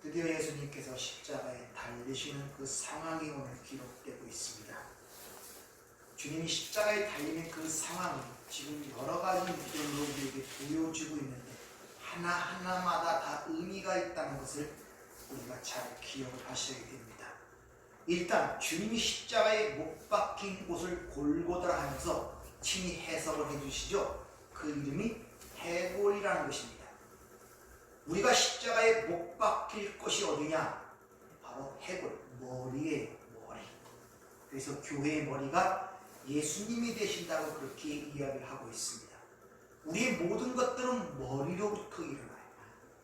드디어 예수님께서 십자가에 달리시는 그 상황이 오늘 기록되고 있습니다. 주님이 십자가에 달리는 그 상황이 지금 여러 가지 믿음으로 우리에게 보여주고 있는데 하나하나마다 다 의미가 있다는 것을 우리가 잘 기억을 하셔야 됩니다. 일단 주님이 십자가에 못 박힌 곳을 골고다라 하면서 친히 해석을 해주시죠. 그 이름이 해골이라는 것입니다. 우리가 십자가에 못 박힐 곳이 어디냐? 바로 해골, 머리예요. 머리. 그래서 교회의 머리가 예수님이 되신다고 그렇게 이야기를 하고 있습니다. 우리의 모든 것들은 머리로부터 일어나요.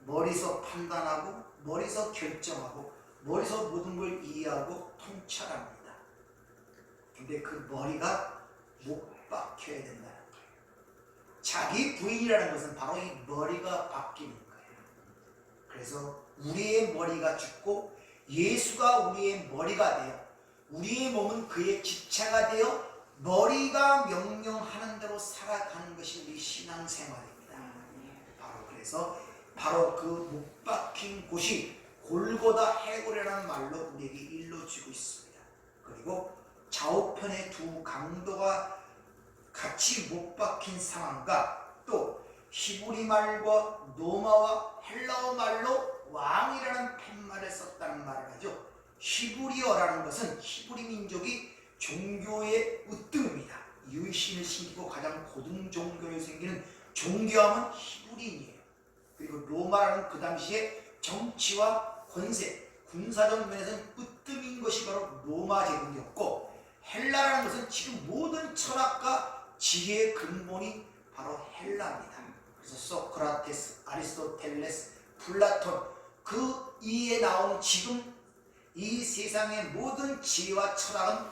머리에서 판단하고 머리에서 결정하고 머리에서 모든 걸 이해하고 통찰합니다. 근데 그 머리가 못 박혀야 된다는 거예요. 자기 부인이라는 것은 바로 이 머리가 바뀌는 거예요. 그래서 우리의 머리가 죽고 예수가 우리의 머리가 되어 우리의 몸은 그의 지체가 되어 머리가 명령하는 대로 살아가는 것이 우리 신앙생활입니다. 바로 그래서 바로 그 못 박힌 곳이 골고다 해골이라는 말로 우리에게 일러주고 있습니다. 그리고 좌우편의 두 강도가 같이 못 박힌 상황과 또 히브리 말과 로마와 헬라어 말로 왕이라는 팻말을 썼다는 말을 하죠. 히브리어라는 것은 히브리 민족이 종교의 으뜸입니다. 유일신을 신기고 가장 고등 종교에 생기는 종교함은 히브리인이에요. 그리고 로마라는 그 당시에 정치와 권세, 군사적 면에서는 으뜸인 것이 바로 로마 제국이었고, 헬라라는 것은 지금 모든 철학과 지혜의 근본이 바로 헬라입니다. 그래서 소크라테스, 아리스토텔레스, 플라톤 그 이에 나온 지금 이 세상의 모든 지혜와 철학은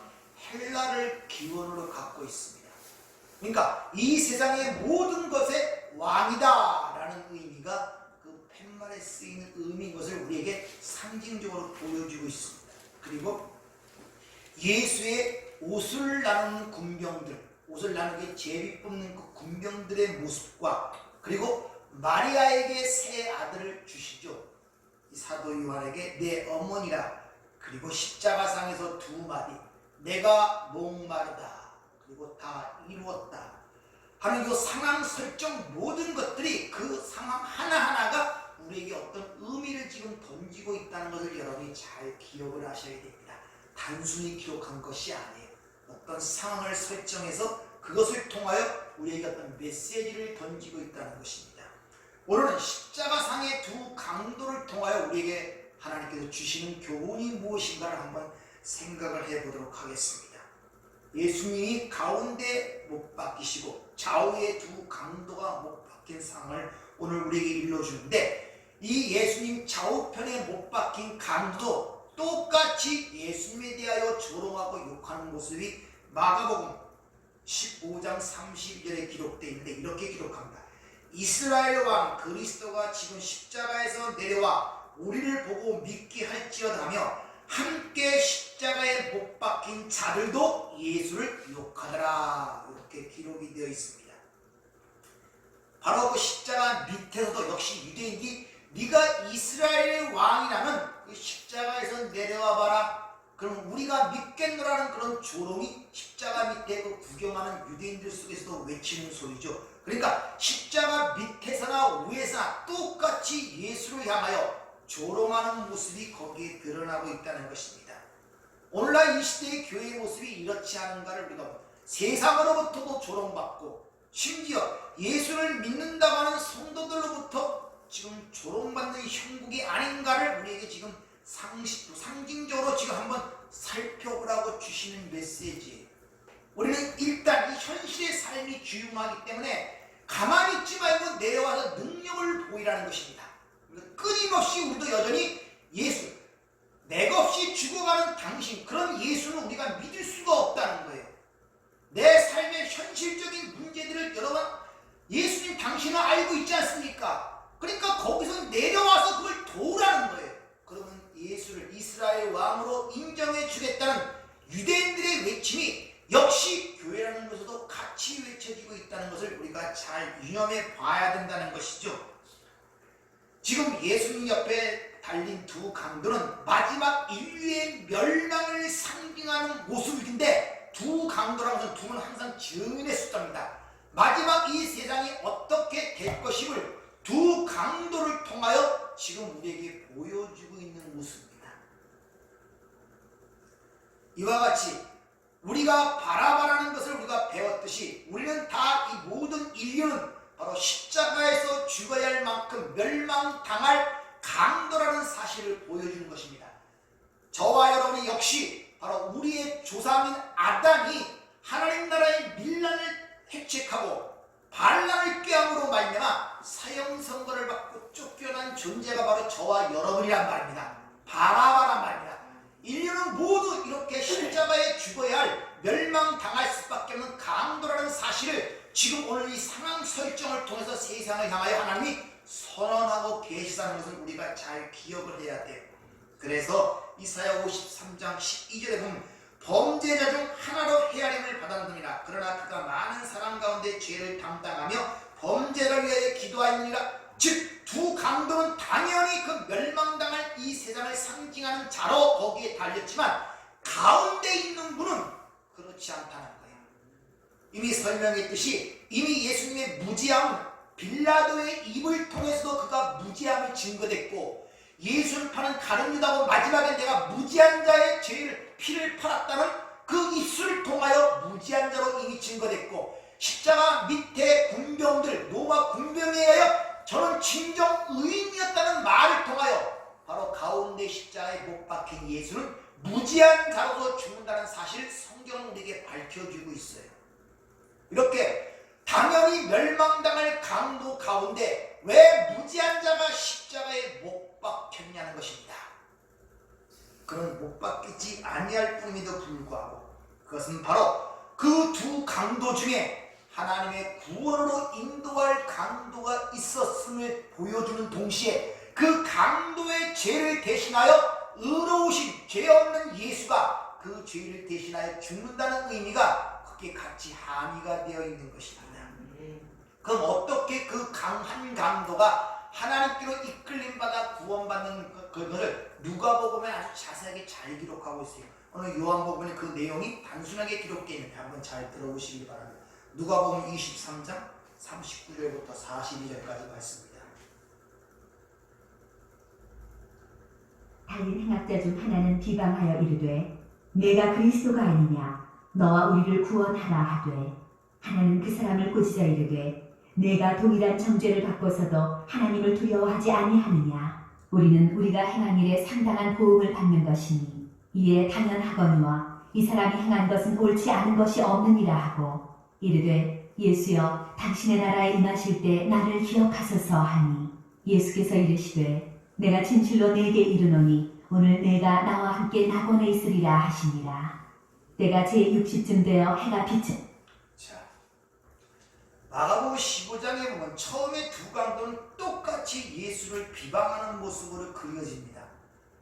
헬라를 기원으로 갖고 있습니다. 그러니까 이 세상의 모든 것의 왕이다 라는 의미가 그 팻말에 쓰이는 의미인 것을 우리에게 상징적으로 보여주고 있습니다. 그리고 예수의 옷을 나누는 군병들, 옷을 나누게 제비 뽑는 그 군병들의 모습과 그리고 마리아에게 세 아들을 주시죠. 이 사도 요한에게 내 어머니라, 그리고 십자가상에서 두 마디 내가 목마르다, 그리고 다 이루었다 하는 이 상황 설정 모든 것들이 그 상황 하나하나가 우리에게 어떤 의미를 지금 던지고 있다는 것을 여러분이 잘 기억을 하셔야 됩니다. 단순히 기록한 것이 아니에요. 어떤 상황을 설정해서 그것을 통하여 우리에게 어떤 메시지를 던지고 있다는 것입니다. 오늘은 십자가상의 두 강도를 통하여 우리에게 하나님께서 주시는 교훈이 무엇인가를 한번 생각을 해보도록 하겠습니다. 예수님이 가운데 못 박히시고 좌우의 두 강도가 못 박힌 상황을 오늘 우리에게 일러주는데, 이 예수님 좌우편에 못 박힌 강도 똑같이 예수님에 대하여 조롱하고 욕하는 모습이 마가복음 15장 32절에 기록되어 있는데 이렇게 기록합니다. 이스라엘 왕 그리스도가 지금 십자가에서 내려와 우리를 보고 믿게 할지어다며 함께 십자가에 못 박힌 자들도 예수를 욕하더라, 이렇게 기록이 되어 있습니다. 바로 그 십자가 밑에서도 역시 유대인이 네가 이스라엘의 왕이라면 그 십자가에서 내려와 봐라, 그럼 우리가 믿겠노라는 그런 조롱이 십자가 밑에 그 구경하는 유대인들 속에서도 외치는 소리죠. 그러니까 십자가 밑에서나 위에서나 똑같이 예수를 향하여 조롱하는 모습이 거기에 드러나고 있다는 것입니다. 오늘날 이 시대의 교회의 모습이 이렇지 않은가를 우리가 세상으로부터도 조롱받고 심지어 예수를 믿는다고 하는 성도들로부터 지금 조롱받는 형국이 아닌가를 우리에게 지금 상징적으로 지금 한번 살펴보라고 주시는 메시지예요. 우리는 일단 이 현실의 삶이 귀중하기 때문에 가만히 있지 말고 내려와서 능력을 보이라는 것입니다. 끊임없이 우리도 여전히 예수, 맥없이 죽어가는 당신, 그런 예수는 우리가 믿을 수가 없다는 거예요. 내 삶의 현실적인 문제들을 여러분 예수님 당신은 알고 있지 않습니까? 그러니까 거기서 내려와서 그걸 도우라는 거예요. 그러면 예수를 이스라엘 왕으로 인정해 주겠다는 유대인들의 외침이 역시 교회라는 것에도 같이 외쳐지고 있다는 것을 우리가 잘 유념해 봐야 된다는 것이죠. 지금 예수님 옆에 달린 두 강도는 마지막 인류의 멸망을 상징하는 모습인데, 두 강도라는 것은 두는 항상 증인의 숫자입니다. 마지막 이 세상이 어떻게 될 것임을 두 강도를 통하여 지금 우리에게 보여주고 있는 모습입니다. 이와 같이 우리가 바라바라는 것을 우리가 배웠듯이 우리는 다 이 모든 인류는 바로 십자가에서 죽어야 할 만큼 멸망당할 강도라는 사실을 보여주는 것입니다. 저와 여러분이 역시 바로 우리의 조상인 아담이 하나님 나라의 밀란을 획책하고 반란을 꾀함으로 말미암아 사형 선고를 받고 쫓겨난 존재가 바로 저와 여러분이란 말입니다. 바라바란 말입니다. 인류는 모두 이렇게 십자가에 죽어야 할 멸망당할 수밖에 없는 강도라는 사실을 지금 오늘 이 상황 설정을 통해서 세상을 향하여 하나님이 선언하고 계시다는 것을 우리가 잘 기억을 해야 돼요. 그래서 이사야 53장 12절에 보면 범죄자 중 하나로 헤아림을 받았느니라. 그러나 그가 많은 사람 가운데 죄를 담당하며 범죄를 위하여 기도하느니라. 즉 두 강도는 당연히 그 멸망당할 이 세상을 상징하는 자로 거기에 달렸지만 가운데 있는 분은 그렇지 않다는 거예요. 이미 설명했듯이 이미 예수님의 무지함, 빌라도의 입을 통해서도 그가 무지함을 증거됐고, 예수를 파는 가룟 유다고 마지막에 내가 무지한 자의 죄를 피를 팔았다는 그 입술을 통하여 무지한 자로 이미 증거됐고, 십자가 밑에 군병들, 로마 군병에 의하여 저는 진정 의인이었다는 말을 통하여 바로 가운데 십자가에 못 박힌 예수는 무지한 자로서 죽는다는 사실을 성경은 우리에게 밝혀주고 있어요. 이렇게 당연히 멸망당할 강도 가운데 왜 무지한 자가 십자가에 못 박혔냐는 것입니다. 그는 못 박히지 아니할 뿐임에도 불구하고 그것은 바로 그 두 강도 중에 하나님의 구원으로 인도할 강도가 있었음을 보여주는 동시에 그 강도의 죄를 대신하여 의로우신 죄 없는 예수가 그 죄를 대신하여 죽는다는 의미가 그게 같이 함의가 되어 있는 것입니다. 그럼 어떻게 그 강한 강도가 하나님께로 이끌림받아 구원받는 그것을 누가복음에 아주 자세하게 잘 기록하고 있어요. 오늘 요한복음에 그 내용이 단순하게 기록되어 있는데 한번 잘 들어보시기 바랍니다. 누가복음 23장 39절부터 42절까지 말씀입니다. 다른 행악자 중 하나는 비방하여 이르되 내가 그리스도가 아니냐 너와 우리를 구원하라 하되, 하나는 그 사람을 꾸짖어 이르되 내가 동일한 정죄를 받고서도 하나님을 두려워하지 아니하느냐. 우리는 우리가 행한 일에 상당한 보응을 받는 것이니 이에 당연하거니와 이 사람이 행한 것은 옳지 않은 것이 없느니라 하고, 이르되 예수여 당신의 나라에 임하실 때 나를 기억하소서 하니, 예수께서 이르시되 내가 진실로 네게 이르노니 오늘 내가 나와 함께 낙원에 있으리라 하시니라. 때가 제60쯤 되어 해가 비쳐. 자, 마가복음 15장에 보면 처음에 두 강도는 똑같이 예수를 비방하는 모습으로 그려집니다.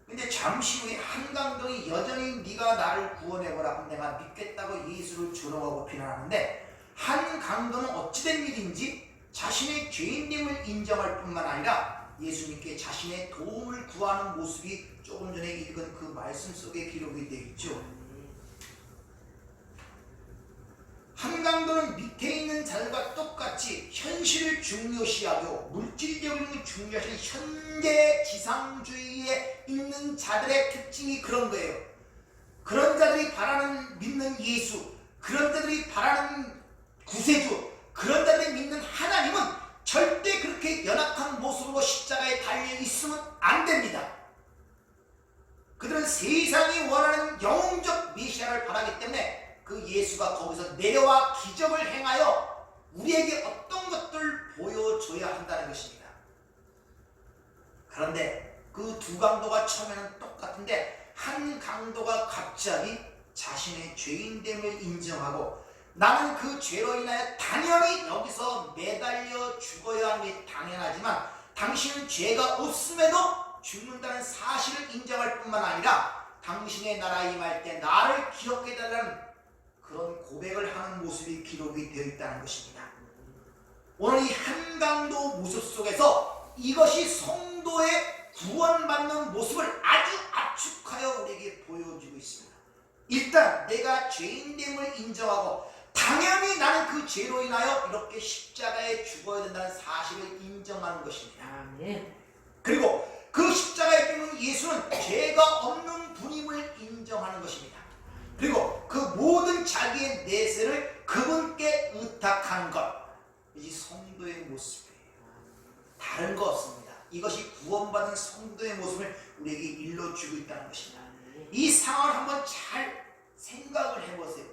근데 잠시 후에 한 강도는 여전히 네가 나를 구원해보라 하면 내가 믿겠다고 예수를 조롱하고 비난하는데, 한 강도는 어찌된 일인지 자신의 죄인됨을 인정할 뿐만 아니라 예수님께 자신의 도움을 구하는 모습이 조금 전에 읽은 그 말씀 속에 기록이 되어 있죠. 한 강도는 밑에 있는 자들과 똑같이 현실을 중요시하고 물질적인 중요시하는 현재 지상주의에 있는 자들의 특징이 그런 거예요. 그런 자들이 바라는 믿는 예수, 그런 자들이 바라는 구세주, 그런 자들이 믿는 하나님은 절대 그렇게 연약한 모습으로 십자가에 달려 있으면 안 됩니다. 그들은 세상이 원하는 영웅적 메시아를 바라기 때문에 그 예수가 거기서 내려와 기적을 행하여 우리에게 어떤 것들을 보여줘야 한다는 것입니다. 그런데 그 두 강도가 처음에는 똑같은데, 한 강도가 갑자기 자신의 죄인됨을 인정하고 나는 그 죄로 인하여 당연히 여기서 매달려 죽어야 하는 게 당연하지만 당신은 죄가 없음에도 죽는다는 사실을 인정할 뿐만 아니라 당신의 나라에 임할 때 나를 기억해달라는 그런 고백을 하는 모습이 기록이 되어 있다는 것입니다. 오늘 이 한강도 모습 속에서 이것이 성도의 구원받는 모습을 아주 압축하여 우리에게 보여주고 있습니다. 일단 내가 죄인됨을 인정하고 당연히 나는 그 죄로 인하여 이렇게 십자가에 죽어야 된다는 사실을 인정하는 것입니다. 아멘. 그리고 그 십자가에 죽는 예수는 죄가 없는 분임을 인정하는 것입니다. 그리고 그 모든 자기의 내세를 그분께 의탁한 것, 이것이 성도의 모습이에요. 다른 거 없습니다. 이것이 구원받은 성도의 모습을 우리에게 일러주고 있다는 것입니다. 이 상황을 한번 잘 생각을 해보세요.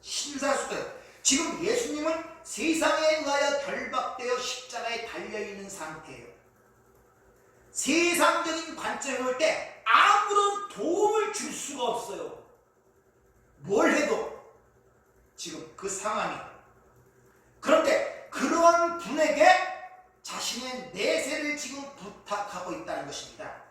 심사숙고해요. 지금 예수님은 세상에 의하여 결박되어 십자가에 달려있는 상태예요. 세상적인 관점에 볼 때 아무런 도움을 줄 수가 없어요. 뭘 해도 지금 그 상황이. 그런데 그러한 분에게 자신의 내세를 지금 부탁하고 있다는 것입니다.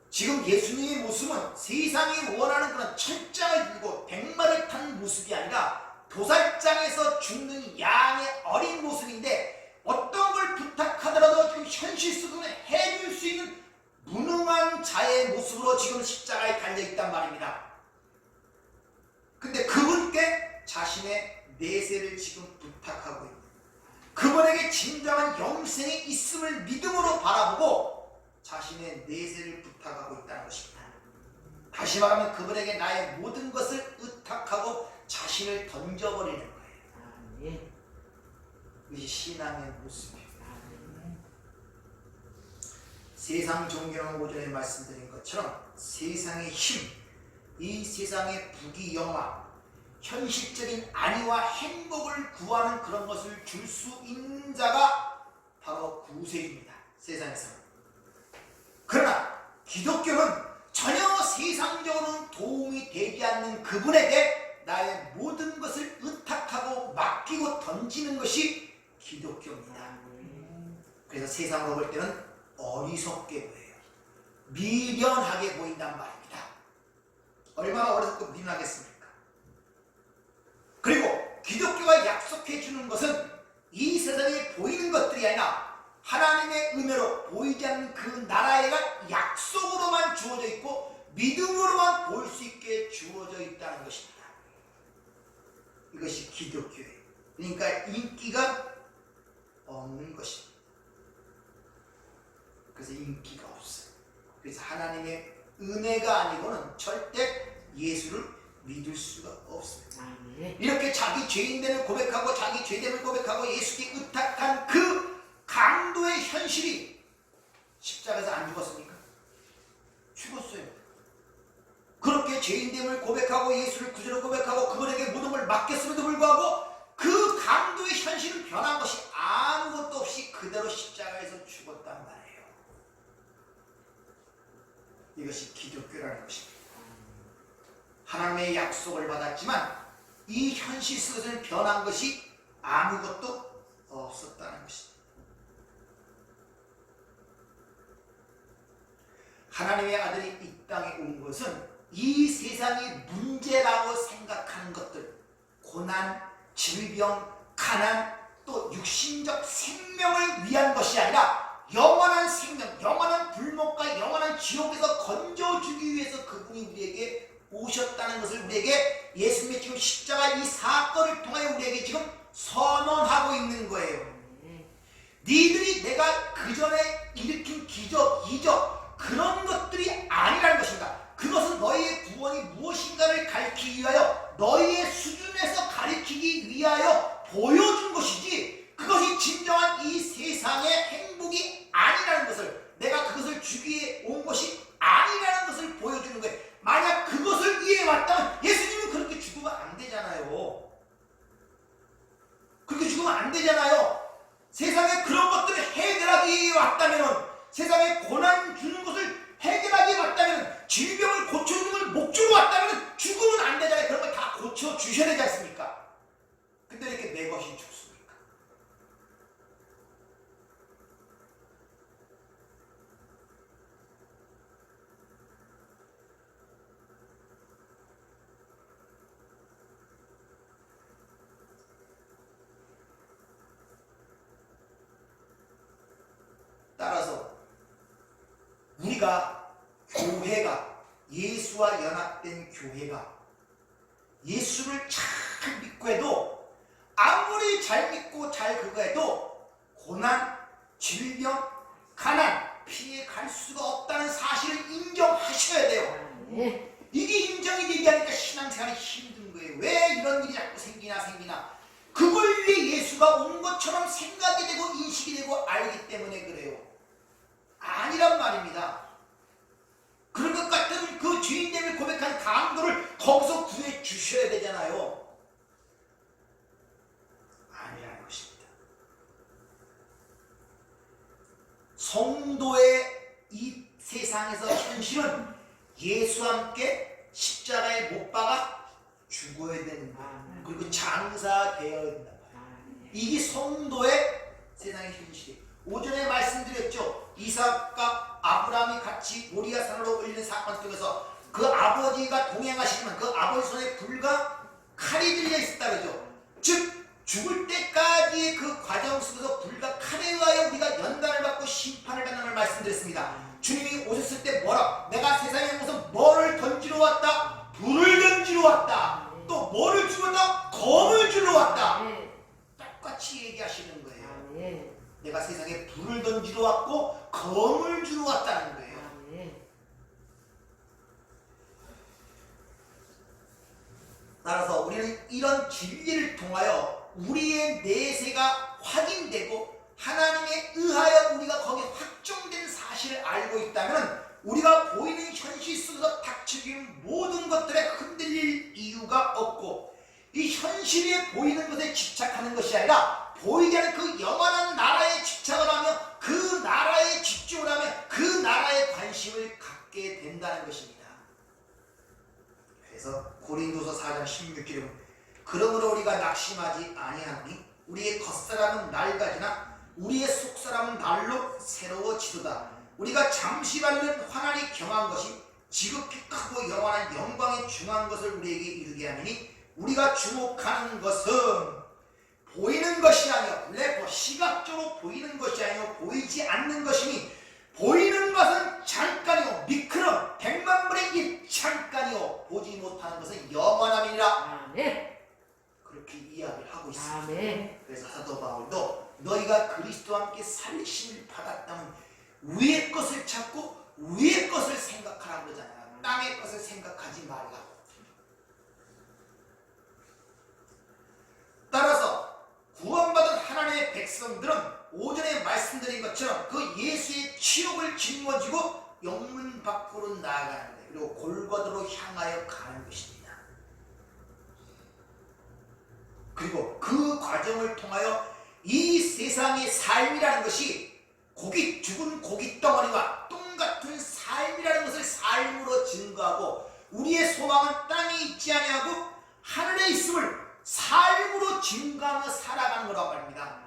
지금 예수님의 모습은 세상이 원하는 그런 철장을 들고 백마를 탄 모습이 아니라 도살장에서 죽는 양의 어린 모습인데, 어떤 걸 부탁하더라도 지금 현실 속에는 해줄 수 있는 무능한 자의 모습으로 지금 십자가에 달려있단 말입니다. 근데 그분께 자신의 내세를 지금 부탁하고 있는, 그분에게 진정한 영생이 있음을 믿음으로 바라보고 자신의 내세를 부탁하고 있다는 것입니다. 다시 말하면 그분에게 나의 모든 것을 의탁하고 자신을 던져버리는 거예요. 아멘. 이것이 신앙의 모습이에요. 세상 종교는 오전에 말씀드린 것처럼 세상의 힘, 이 세상의 부귀영화, 현실적인 안위와 행복을 구하는 그런 것을 줄 수 있는 자가 바로 구세주입니다. 세상에서는. 그러나 기독교는 전혀 세상적으로는 도움이 되지 않는 그분에게 나의 모든 것을 의탁하고 맡기고 던지는 것이 기독교입니다. 그래서 세상으로 볼 때는 어리석게 보여요. 미련하게 보인단 말입니다. 얼마나 어리석고 미련하겠습니까? 그리고 기독교가 약속해 주는 것은 이 세상에 보이는 것들이 아니라 하나님의 은혜로 보이지 않는 그 나라가 약속으로만 주어져 있고 믿음으로만 볼 수 있게 주어져 있다는 것입니다. 이것이 기독교예요. 그러니까 인기가 없는 것입니다. 그래서 인기가 없어요. 그래서 하나님의 은혜가 아니고는 절대 예수를 믿을 수가 없습니다. 아멘. 이렇게 자기 죄인됨을 고백하고 자기 죄됨을 고백하고 예수께 의탁한 그 강도의 현실이 십자가에서 안 죽었습니까? 죽었어요. 그렇게 죄인됨을 고백하고 예수를 구주로 고백하고 그분에게 모든 걸 맡겼음에도 불구하고 그 강도의 현실은 변한 것이 아무것도 없이 그대로 십자가에서 죽었단 말이에요. 이것이 기독교라는 것입니다. 하나님의 약속을 받았지만 이 현실 속에서는 변한 것이 아무것도 없었다는 것입니다. 하나님의 아들이 이 땅에 온 것은 이 세상의 문제라고 생각하는 것들, 고난, 질병, 가난, 또 육신적 생명을 위한 것이 아니라 영원한 생명, 영원한 불목과 영원한 지옥에서 건져주기 위해서 그분이 우리에게 오셨다는 것을 우리에게 예수님의 지금 십자가 이 사건을 통하여 우리에게 지금 선언하고 있는 거예요. 니들이 내가 그 전에 일으킨 기적, 이적 그런 것들이 아니라는 것입니다. 그것은 너희의 구원이 무엇인가를 가리키기 위하여 너희의 수준에서 가리키기 위하여 보여준 것이지 그것이 진정한 이 세상의 행복이 아니라는 것을, 내가 그것을 주기 위해 온 것이 아니라는 것을 보여주는 거예요. 만약 그것을 위해 왔다면 예수님은 그렇게 죽으면 안 되잖아요. 그렇게 죽으면 안 되잖아요. 세상에 그런 것들을 해결하기 위해 왔다면, 세상에 고난 주는 것을 해결하기 위해 왔다면, 질병을 고쳐주는 걸 목적으로 왔다면 죽으면 안 되잖아요. 그런 걸 다 고쳐주셔야 되지 않습니까? 근데 이렇게 내 것이 죽습니까? 교회가 예수와 연합된 교회가 예수를 잘 믿고 해도 아무리 잘 믿고 잘 그거 해도 고난, 질병, 가난, 피해 갈 수가 없다는 사실을 인정하셔야 돼요. 이게 인정이 되지 않으니까 신앙생활이 힘든 거예요. 왜 이런 일이 자꾸 생기나 그걸 위해 예수가 온 것처럼 생각이 되고 인식이 되고 알기 때문에 그래요. 아니란 말입니다. 그런 것 같은 그 주인됨을 고백한 강도를 거기서 구해 주셔야 되잖아요. 아니라는 것입니다. 성도의 이 세상에서 현실은 예수와 함께 십자가에 못 박아 죽어야 된다. 그리고 장사되어야 된다. 이게 성도의 세상의 현실이에요. 오전에 말씀드렸죠. 이삭과 아브라함이 같이 모리아산으로 올리는 사건 속에서 그 아버지가 동행하시지만 그 아버지 손에 불과 칼이 들려 있었다 그러죠. 즉 죽을 때까지의 그 과정 속에서 불과 칼에 의하여 우리가 연단을 받고 심판을 받는 걸 말씀드렸습니다. 주님이 오셨을 때 뭐라? 내가 세상에 무슨 뭐를 던지러 왔다? 불을 던지러 왔다. 또 뭐를 주러 왔다? 검을 주러 왔다. 똑같이 얘기하시는 거예요. 내가 세상에 불을 던지러 왔고 검을 주러 왔다는 거예요. 따라서 우리는 이런 진리를 통하여 우리의 내세가 확인되고 하나님에 의하여 우리가 거기에 확정된 사실을 알고 있다면 우리가 보이는 현실 속에서 닥쳐지는 모든 것들에 흔들릴 이유가 없고 이 현실에 보이는 것에 집착하는 것이 아니라 보이지 않는 그 영원한 나라에 집착을 하며 그 나라에 집중을 하며 그 나라에 관심을 갖게 된다는 것입니다. 그래서 고린도서 4장 16절에 보면 그러므로 우리가 낙심하지 아니하니 우리의 겉사람은 낡아지나 우리의 속사람은 날로 새로워지도다. 우리가 잠시 받는 환난이 경한 것이 지극히 크고 영원한 영광에 중한 것을 우리에게 이르게 하니 우리가 주목하는 것은 보이는 것이 아니요 레포 시각적으로 보이는 것이 아니요 보이지 않는 것이니 보이는 것은 잠깐이요 미끄럼 100만 분의 1 잠깐이요 보지 못하는 것은 영원함이니라. 그렇게 이야기를 하고 있습니다. 그래서 사도 바울도 너희가 그리스도와 함께 살리심을 받았다면 위의 것을 찾고 위의 것을 생각하라고 그러잖아요. 땅의 것을 생각하지 말라고. 따라서 구원받은 하나님의 백성들은 오전에 말씀드린 것처럼 그 예수의 치욕을 짊어지고 영문 밖으로 나아가는 거예요. 그리고 골고다로 향하여 가는 것입니다. 그리고 그 과정을 통하여 이 세상의 삶이라는 것이 죽은 고기 덩어리와 똥 같은 삶이라는 것을 삶으로 증거하고 우리의 소망은 땅에 있지 아니하고 하늘에 있음을 삶으로 증거하며 살아가는 거라고 합니다.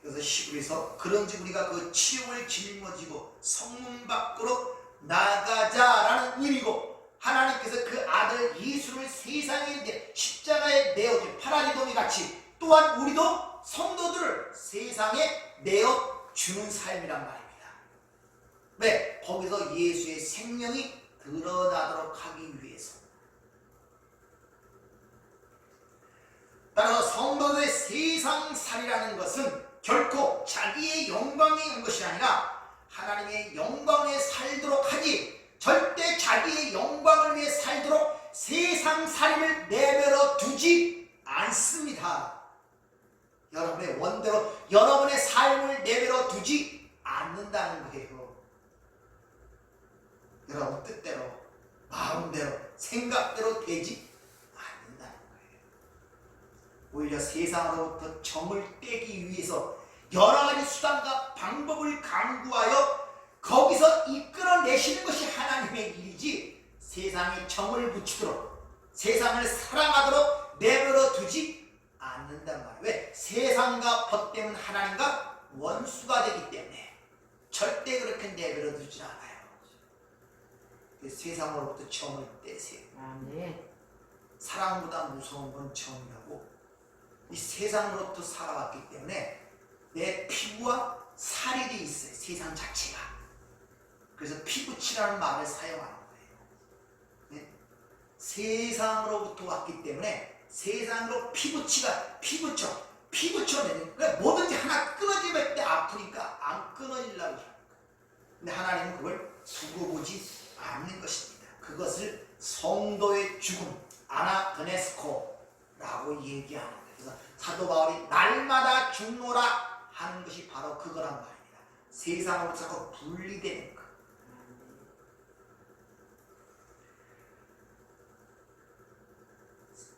그래서 시부에서 그런즉 우리가 그 치욕을 짊어지고 성문 밖으로 나가자라는 의미고 하나님께서 그 아들 예수를 세상에 십자가에 내어준 파라디도미 같이 또한 우리도 성도들을 세상에 내어주는 삶이란 말입니다. 왜? 거기서 예수의 생명이 드러나도록 하기 위해서. 따라서 성도들의 세상살이라는 것은 결코 자기의 영광이 온 것이 아니라 하나님의 영광에 살도록 하지 절대 자기의 영광을 위해 살도록 세상살이를 내버려 두지 않습니다. 여러분의 원대로 여러분의 삶을 내버려 두지 않는다는 거예요. 여러분 뜻대로 마음대로 생각대로 되지 않는다는 거예요. 오히려 세상으로부터 정을 떼기 위해서 여러 가지 수단과 방법을 강구하여 거기서 이끌어내시는 것이 하나님의 일이지 세상에 정을 붙이도록 세상을 사랑하도록 내버려 두지 않는단 말이에요. 왜? 세상과 벗되면 하나님과 원수가 되기 때문에 절대 그렇게 내버려 두지 않아요. 세상으로부터 정을 떼세요. 사랑보다 무서운 건 정이라고. 이 세상으로부터 살아왔기 때문에 내 피부와 살이 돼 있어요. 세상 자체가. 그래서 피붙이라는 말을 사용하는 거예요. 네? 세상으로부터 왔기 때문에 세상으로 피붙여내는. 그러니까 뭐든지 하나 끊어지면 때 아프니까 안 끊어지려고 합니다. 근데 하나님은 그걸 두고 보지 않는 것입니다. 그것을 성도의 죽음, 아나그네스코라고 얘기하는 거예요. 그래서 사도 바울이 날마다 죽노라 하는 것이 바로 그거란 말입니다. 세상으로부터 자꾸 분리되는 것.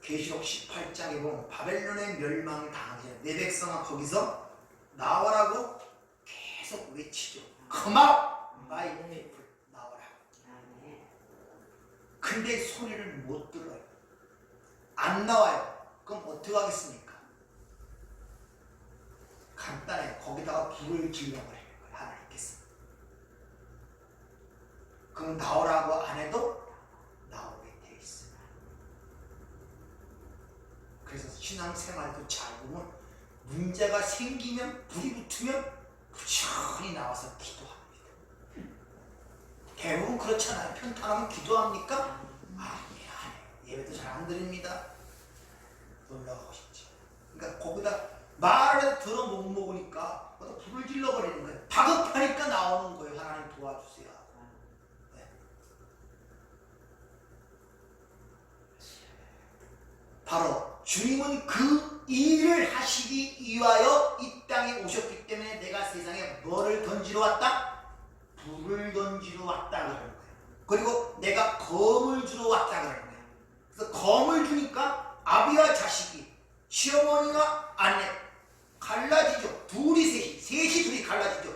계시록 18장에 보면 바벨론의 멸망을 당하기 전에 내 백성은 거기서 나와라고 계속 외치죠. Come out, my people. 나와라. 근데 소리를 못 들어요. 안 나와요. 그럼 어떻게 하겠습니까? 간단해요. 거기다가 불을 질러버리는 거예요. 하나님께서. 그럼 나오라고 안 해도 나오게 돼 있어요. 그래서 신앙생활도 잘 보면 문제가 생기면 불이 붙으면 부지런히 나와서 기도합니다. 대부분 그렇잖아요. 평탄하면 기도합니까? 아니에요. 예배도 잘 안 드립니다. 놀러가고 싶지. 그러니까 거기다 말을 들어 못 먹으니까 거기다 불을 질러버리는 거예요. 다급하니까 나오는 거예요. 하나님 도와주세요. 네. 바로 주님은 그 일을 하시기 위하여 이 땅에 오셨기 때문에 내가 세상에 뭐를 던지러 왔다? 불을 던지러 왔다 그러는 거예요. 그리고 내가 검을 주러 왔다 그러는 거예요. 그래서 검을 주니까 아비와 자식이, 시어머니와 아내 갈라지죠. 셋이 둘이 갈라지죠.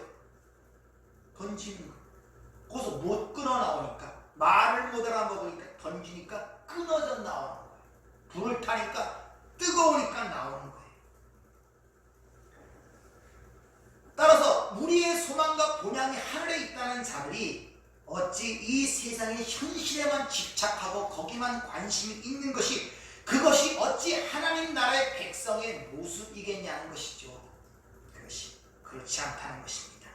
던지는 거예요. 거기서 못 끊어 나오니까, 말을 못 알아먹으니까 던지니까 끊어져 나오는 거예요. 불을 타니까 뜨거우니까 나오는 거예요. 따라서 우리의 소망과 본향이 하늘에 있다는 자들이 어찌 이 세상의 현실에만 집착하고 거기만 관심이 있는 것이, 그것이 어찌 하나님 나라의 백성의 모습이겠냐는 것이죠. 그것이 그렇지 않다는 것입니다.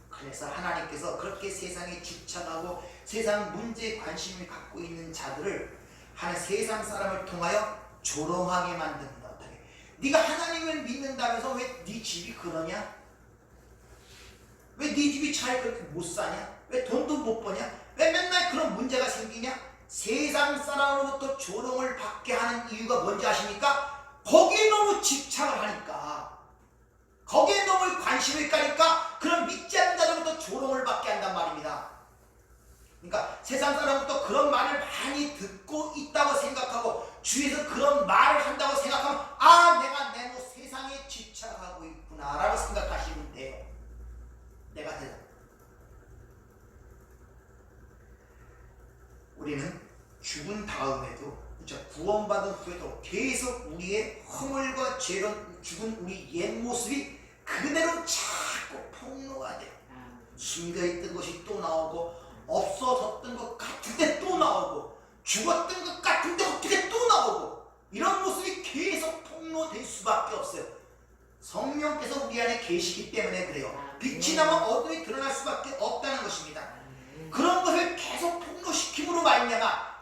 그래서 하나님께서 그렇게 세상에 집착하고 세상 문제에 관심을 갖고 있는 자들을 하는 세상 사람을 통하여 조롱하게 만듭니다. 어떻게? 네가 하나님을 믿는다면서 왜 네 집이 그러냐? 왜 네 집이 잘 그렇게 못 사냐? 왜 돈도 못 버냐? 왜 맨날 그런 문제가 생기냐? 세상 사람으로부터 조롱을 받게 하는 이유가 뭔지 아십니까? 거기에 너무 집착을 하니까, 거기에 너무 관심을 가니까 그런 믿지 않는 자들부터 조롱을 받게 한단 말입니다. 그러니까 세상 사람부터 그런 말을 많이 듣고 있다고 생각하고 주위에서 그런 말을 한다고 생각하면, 아, 내가 내모 세상에 집착하고 있구나 라고 생각하시면 돼요. 내가 대답. 우리는 죽은 다음에도, 그렇죠, 구원받은 후에도 계속 우리의 허물과 죄로 죽은 우리 옛 모습이 그대로 자꾸 폭로가 돼요. 숨겨있던 것이 또 나오고, 없어졌던 것 같은데 또 나오고, 죽었던 것 같은데 어떻게 또 나오고, 이런 모습이 계속 폭로될 수밖에 없어요. 성령께서 우리 안에 계시기 때문에 그래요. 빛이 나면 어둠이 드러날 수밖에 없다는 것입니다. 그런 것을 계속 폭로시킴으로 말미암아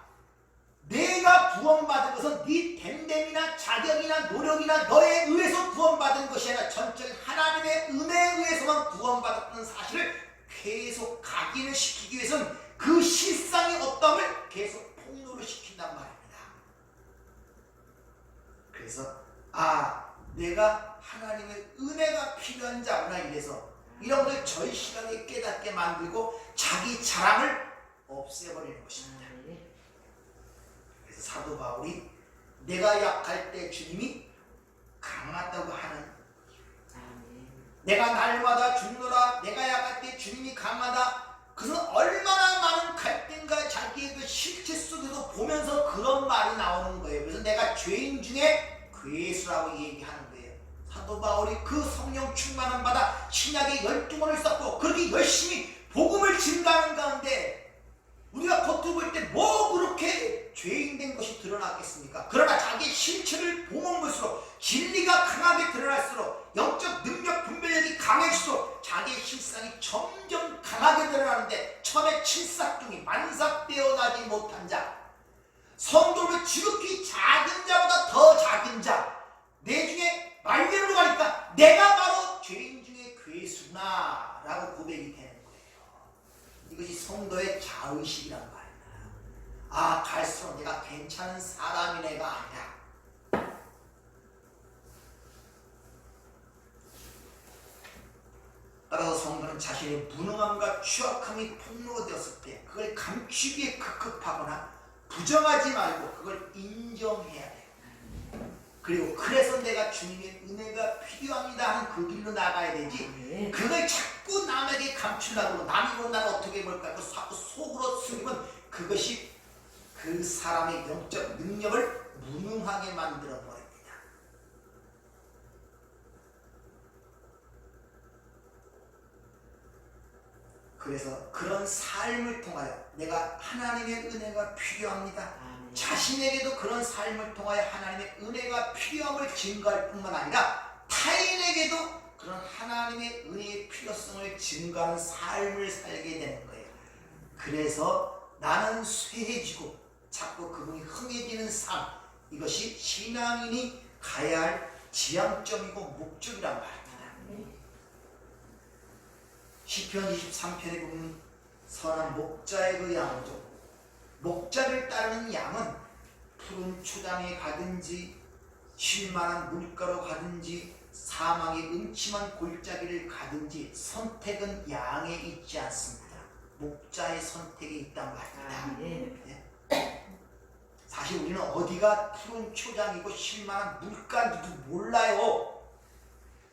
내가 구원받은 것은 네 됨됨이나 자격이나 노력이나 너에 의해서 구원받은 것이 아니라 전적인 하나님의 은혜에 의해서만 구원받았다는 사실을 계속 각인을 시키기 위해서는 그 실상의 어떠함을 계속 폭로를 시킨단 말입니다. 그래서 내가 하나님의 은혜가 필요한 자구나, 이래서 이런 것을 절실하게 깨닫게 만들고 자기 자랑을 없애버리는 것입니다. 그래서 사도 바울이 내가 약할 때 주님이 강하다고 하는, 내가 날마다 죽노라, 내가 약할 때 주님이 강하다, 그것은 얼마나 많은 갈등과 자기의 그 실체 속에서 보면서 그런 말이 나오는 거예요. 그래서 내가 죄인 중에 괴수라고 얘기하는 거예요. 사도 바울이 그 성령 충만함 받아 신약의 12권을 썼고 그렇게 열심히 복음을 증가하는 가운데 우리가 겉으로 볼 때 뭐 그렇게 죄인된 것이 드러났겠습니까? 그러나 자기의 실체를 보면 볼수록, 진리가 강하게 드러날수록, 영적 능력 분별력이 강해질수록 자기의 실상이 점점 강하게 드러나는데, 처음에 칠삭둥이 만삭되어 나지 못한 자, 성도를 지극히 작은 자보다 더 작은 자, 내중에 말년으로 가니까 내가 바로 죄인 중에 괴수구나 라고 고백이 되는 거예요. 이것이 성도의 자의식이란 말이야. 아, 갈수록 내가 괜찮은 사람이 내가 아니야. 따라서 성도는 자신의 무능함과 취약함이 폭로가 되었을 때 그걸 감추기에 급급하거나 부정하지 말고 그걸 인정해야 돼요. 그리고 그래서 내가 주님의 은혜가 필요합니다 하는 그 길로 나가야 되지, 그걸 자꾸 남에게 감추려고 남이 보면 나를 어떻게 볼까 자꾸 속으로 숨기면 그것이 그 사람의 영적 능력을 무능하게 만들어 버립니다. 그래서 그런 삶을 통하여 내가 하나님의 은혜가 필요합니다. 자신에게도 그런 삶을 통하여 하나님의 은혜가 필요함을 증거할 뿐만 아니라 타인에게도 그런 하나님의 은혜의 필요성을 증거하는 삶을 살게 되는 거예요. 그래서 나는 쇠해지고 자꾸 그분이 흥해지는 삶, 이것이 신앙인이 가야 할 지향점이고 목적이란 말입니다. 시편 23편에 보면 선한 목자의 그 양조, 목자를 따르는 양은 푸른 초장에 가든지 쉴만한 물가로 가든지 사망의 음침한 골짜기를 가든지 선택은 양에 있지 않습니다. 목자의 선택에 있단 말입니다. 사실 우리는 어디가 푸른 초장이고 쉴만한 물가인지도 몰라요.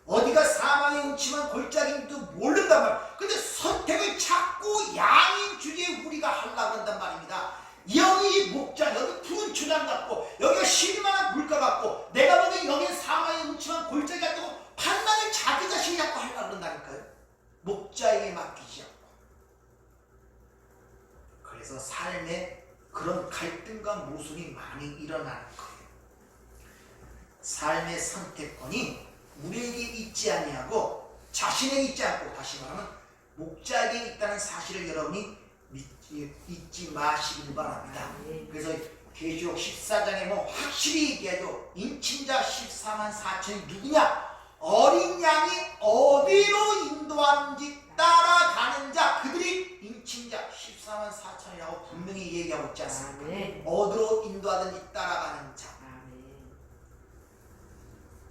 어디가 사망의 음침한 골짜기인지도 모른단 말이에요. 근데 선택을 자꾸 양인 주제에 우리가 하려고 한단 말입니다. 여기 목자, 여기 푸른 초장 같고 여기가 쉴만한 물가 같고 내가 보기엔 여기는 사망의 음침한 골짜기 같고 판단을 자기 자신이 자꾸 하려고 한다니까요. 목자에게 맡기지 않고. 그래서 삶에 그런 갈등과 모순이 많이 일어나는 거예요. 삶의 선택권이 우리에게 있지 아니하고 자신에게 있지 않고, 다시 말하면 목자에게 있다는 사실을 여러분이 잊지 마시길 바랍니다. 그래서 계시록 14장에 뭐 확실히 얘기해도 인친자 14만 4천이 누구냐? 어린 양이 어디로 인도하는지 따라가는 자, 그들이 인친자 14만 4천이라고 분명히 얘기하고 있지 않습니까? 어디로 인도하든지 따라가는 자.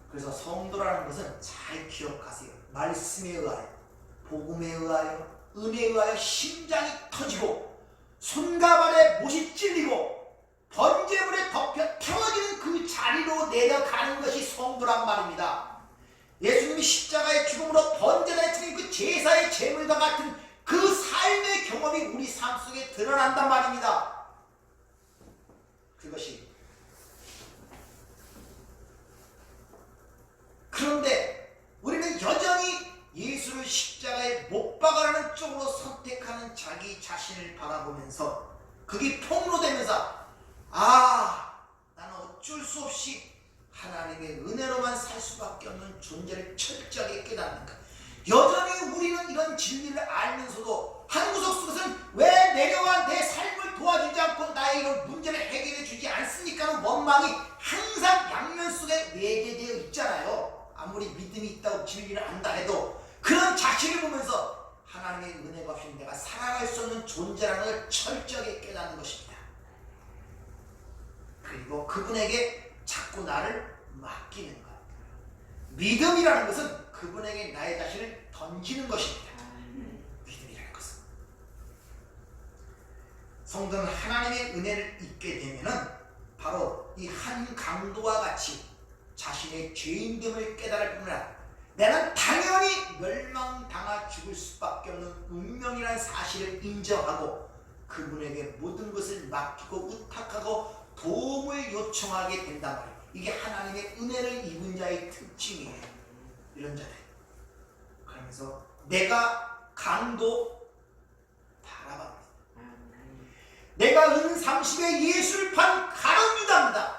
그래서 성도라는 것은 잘 기억하세요. 말씀에 의하여, 복음에 의하여, 은혜에 의하여 심장이 터지고 손가발에 못이 찔리고 번제물에 덮여 태워지는 그 자리로 내려가는 것이 성도란 말입니다. 예수님이 십자가의 죽음으로 번제단에 드린 그 제사의 제물과 같은 그 삶의 경험이 우리 삶 속에 드러난단 말입니다. 그것이, 그런데 우리는 여전히 예수를 십자가에 못 박아라는 쪽으로 선택하는 자기 자신을 바라보면서 그게 폭로되면서 나는 어쩔 수 없이 하나님의 은혜로만 살 수밖에 없는 존재를 철저하게 깨닫는 것. 여전히 우리는 이런 진리를 알면서도 한 구석 속에서는 왜 내려와 내 삶을 도와주지 않고 나의 이런 문제를 해결해 주지 않습니까 하는 원망이 항상 양면 속에 내재되어 있잖아요. 아무리 믿음이 있다고 진리를 안다 해도 그런 자신을 보면서 하나님의 은혜가 없이 내가 살아갈 수 없는 존재라는 걸 철저하게 깨닫는 것입니다. 그리고 그분에게 자꾸 나를 맡기는 것. 믿음이라는 것은 그분에게 나의 자신을 던지는 것입니다. 믿음이라는 것은. 성도는 하나님의 은혜를 잊게 되면은 바로 이 한 강도와 같이 자신의 죄인됨을 깨달을 뿐만 아니라 나는 당연히 멸망당하 죽을 수밖에 없는 운명이라는 사실을 인정하고 그분에게 모든 것을 맡기고 의탁하고 도움을 요청하게 된단 말이에요. 이게 하나님의 은혜를 입은 자의 특징이에요. 이런 자들. 그러면서 내가 강도 바라봅니다. 내가 은 30에 예수를 판 가룟 유다입니다.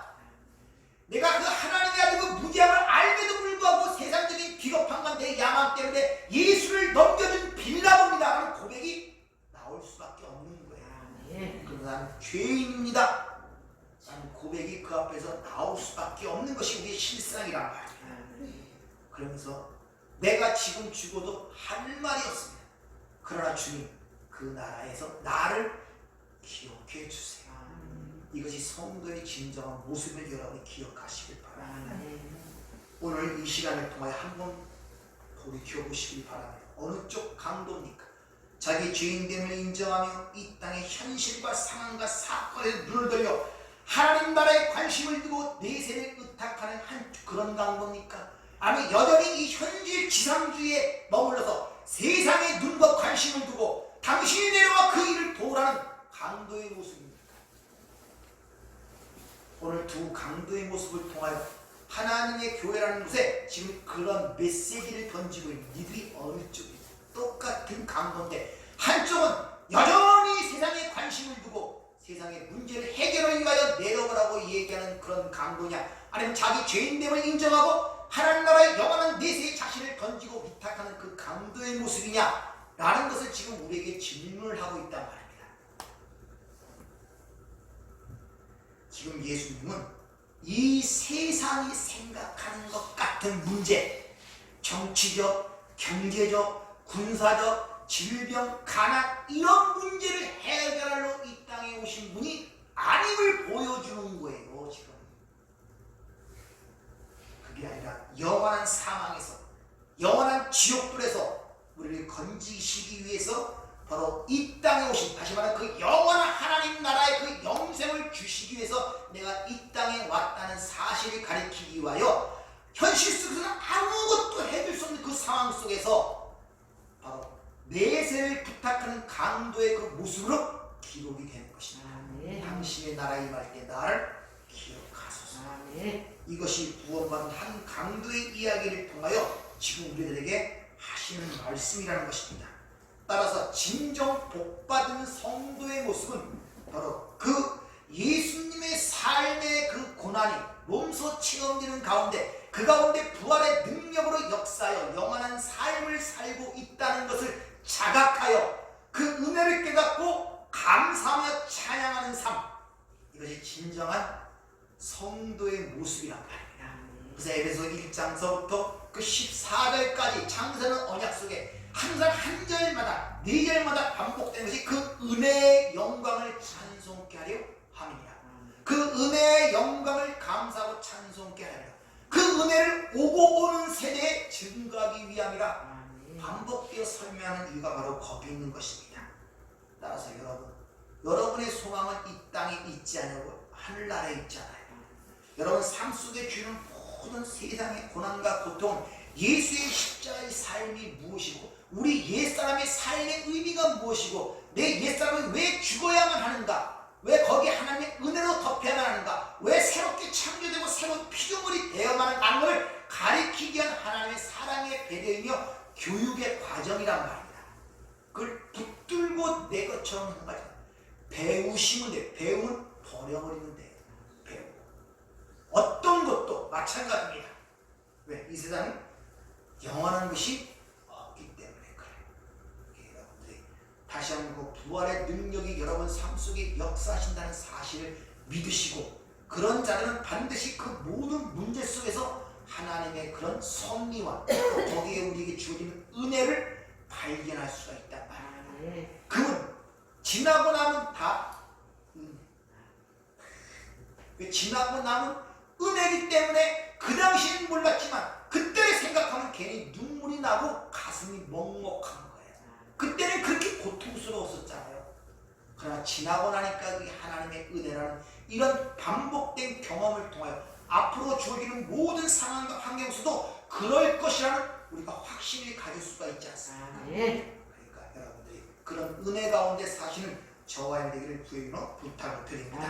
내가 그 하나님의 아들 그 무지함을 알면도 불구하고 세상적인 비겁함과 내 야망 때문에 예수를 넘겨준 빌라봅니다 하는 고백이 나올 수밖에 내가 지금 죽어도 할 말이 없습니다. 그러나 주님, 그 나라에서 나를 기억해 주세요. 이것이 성도의 진정한 모습을 여러분이 기억하시길 바랍니다. 오늘 이 시간을 통하여 한번 돌이켜보시길 바랍니다. 어느 쪽 강도입니까? 자기 죄인됨을 인정하며 이 땅의 현실과 상황과 사건에 눈을 돌려 하나님 나라에 관심을 두고 내세를 의탁하는 한 그런 강도입니까? 아니면 여전히 이 현실 지상주의에 머물러서 세상의 눈과 관심을 두고 당신이 내려와 그 일을 도우라는 강도의 모습입니까? 오늘 두 강도의 모습을 통하여 하나님의 교회라는 곳에 지금 그런 메시지를 던지고 있는 이들이 어느 쪽이죠? 똑같은 강도인데 한쪽은 여전히 세상에 관심을 두고 세상의 문제를 해결을 위하여 내려오라고 얘기하는 그런 강도냐, 아니면 자기 죄인됨을 인정하고 하나님 나라의 영원한 내세의 자신을 던지고 위탁하는 그 강도의 모습이냐 라는 것을 지금 우리에게 질문을 하고 있단 말입니다. 지금 예수님은 이 세상이 생각하는 것 같은 문제, 정치적, 경제적, 군사적, 질병, 가난 이런 문제를 해결하러 이 땅에 오신 분이 아님을 보여주는 거예요. 지금 그게 아니라 영원한 사망에서, 영원한 지옥불에서 우리를 건지시기 위해서 바로 이 땅에 오신, 다시 말하면 그 영원한 하나님 나라의 그 영생을 주시기 위해서 내가 이 땅에 왔다는 사실을 가리키기 위하여 현실 속에서는 아무것도 해줄 수 없는 그 상황 속에서 바로 내세를 부탁하는 강도의 그 모습으로 기록이 되는 것입니다. 당신의 나라에 임할 때 나를 기억하소서. 이것이 구원받은 한 강도의 이야기를 통하여 지금 우리들에게 하시는 말씀이라는 것입니다. 따라서 진정 복받은 성도의 모습은 바로 그 예수님의 삶의 그 고난이 몸소 체험되는 가운데 그 가운데 부활의 능력으로 역사하여 영원한 삶을 살고 있다는 것을 자각하여 그 은혜를 깨닫고 감사하며 찬양하는 삶, 이것이 진정한 성도의 모습이란 말입니다. 그래서 에베소 1장서부터 그 14절까지 창세는 언약 속에 항상 한 절마다 네 절마다 반복되는 것이 그 은혜의 영광을 찬송케 하려 함이니라. 그 은혜의 영광을 감사하고 찬송케 하려 그 은혜를 오고 오는 세대에 증거하기 위함이라. 반복되어 설명하는 이유가 바로 거기 있는 것입니다. 따라서 여러분의 소망은 이 땅에 있지 않고 하늘나라에 있잖아요. 여러분 삶 속에 주는 모든 세상의 고난과 고통, 예수의 십자가의 삶이 무엇이고 우리 옛사람의 삶의 의미가 무엇이고 내 옛사람은 왜 죽어야만 하는가, 왜 거기에 하나님의 은혜로 덮여야만 하는가, 왜 새롭게 창조되고 새로운 피조물이 되어야만 하는 것을 가리키기 위한 하나님의 사랑의 배려이며 교육의 과정이란 말입니다. 그걸 붙들고 내 것처럼 한 거죠. 배우시면 돼. 배움은 버려버리면 돼. 배우고 어떤 것도 마찬가지입니다. 왜? 이 세상은 영원한 것이 없기 때문에 그래요. 여러분들이 다시 한번 그 부활의 능력이 여러분 삶 속에 역사하신다는 사실을 믿으시고 그런 자들은 반드시 그 모든 문제 속에서 하나님의 그런 섭리와 거기에 우리에게 주어지는 은혜를 발견할 수가 있단 말이에요. 그건 지나고 나면 다 지나고 나면 은혜이기 때문에 그 당시에는 몰랐지만 그때를 생각하면 괜히 눈물이 나고 가슴이 먹먹한 거예요. 그때는 그렇게 고통스러웠었잖아요. 그러나 지나고 나니까 그게 하나님의 은혜라는 이런 반복된 경험을 통하여 앞으로 주어지는 모든 상황과 환경 속도 그럴 것이라는 우리가 확신을 가질 수가 있지 않습니까? 그러니까 여러분들이 그런 은혜 가운데 사시는 저와 되기를 부탁을 드립니다.